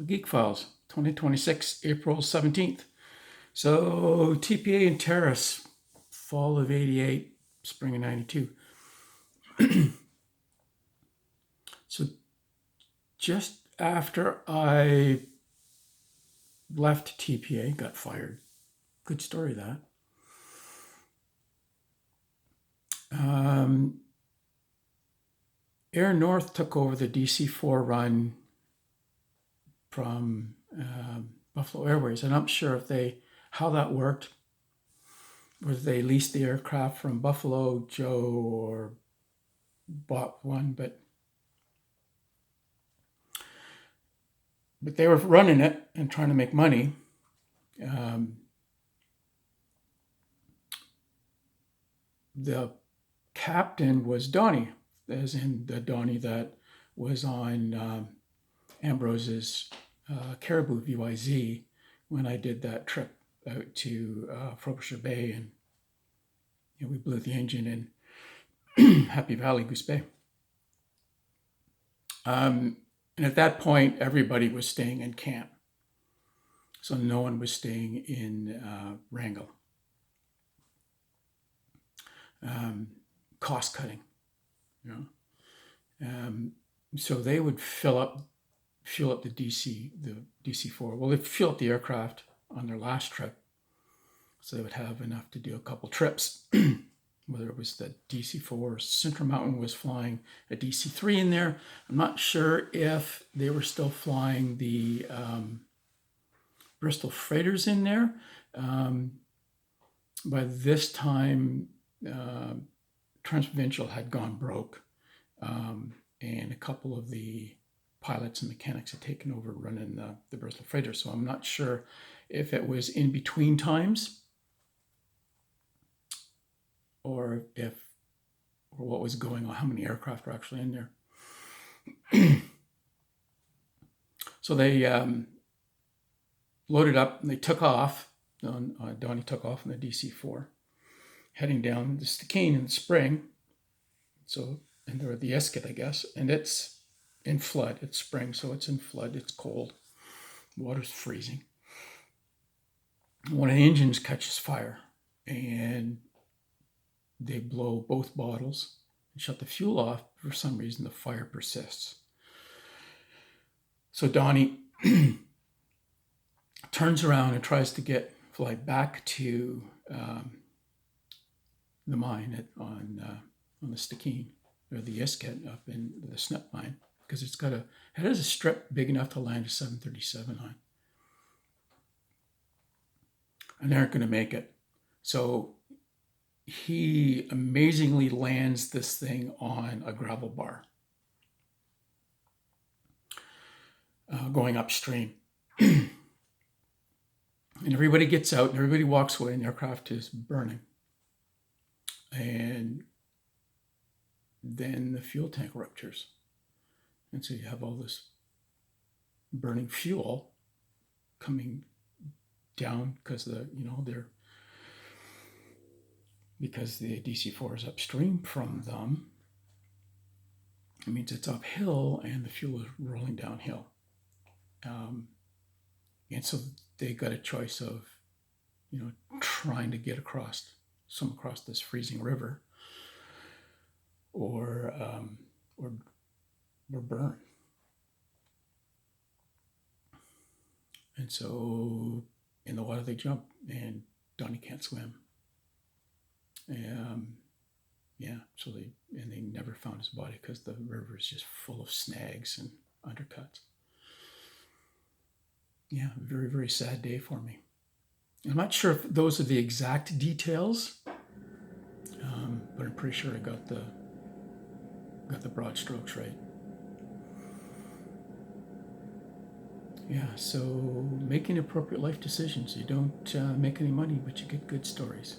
GEEK Files, 2026, April 17th. So TPA and Terrace, fall of 88, spring of 92. So just after I left TPA, got fired. Good story, that. Air North took over the DC-4 run from Buffalo Airways. And I'm not sure if how that worked. Whether they leased the aircraft from Buffalo Joe or bought one, but they were running it and trying to make money. The captain was Donnie, as in the Donnie that was on Ambrose's Caribou VYZ when I did that trip out to Frobisher Bay, and we blew the engine in Happy Valley, Goose Bay. And at that point, everybody was staying in camp. So no one was staying in Wrangell. Cost cutting, so they would fuel up the DC-4. Well, they'd fuel up the aircraft on their last trip, so they would have enough to do a couple trips. Whether it was the DC-4 or Central Mountain was flying a DC-3 in there. I'm not sure if they were still flying the Bristol freighters in there. By this time, Transprovincial had gone broke, and a couple of the pilots and mechanics had taken over running the Bristol freighter. So I'm not sure if it was in between times or what was going on, how many aircraft were actually in there. So they loaded up and they took off. Donnie took off in the DC-4, heading down the Stikine in the spring. So, and there were the Esket, I guess, and it's in flood. It's spring, so it's in flood. It's cold. Water's freezing. One of the engines catches fire, and they blow both bottles and shut the fuel off. For some reason, the fire persists. So Donnie turns around and tries to fly back to the mine on the Stikine, or the Isket up in the Snip mine, because it has a strip big enough to land a 737 on. And they aren't going to make it. So he amazingly lands this thing on a gravel bar, going upstream. And everybody gets out and everybody walks away, and the aircraft is burning. And then the fuel tank ruptures. And so you have all this burning fuel coming down because the DC-4 is upstream from them. It means it's uphill and the fuel is rolling downhill. And so they got a choice of, trying to get across this freezing river, or burn. And so in the water they jump, and Donnie can't swim. So they never found his body because the river is just full of snags and undercuts. Yeah, very, very sad day for me. I'm not sure if those are the exact details, but I'm pretty sure I got the broad strokes right. Yeah, so making appropriate life decisions. You don't make any money, but you get good stories.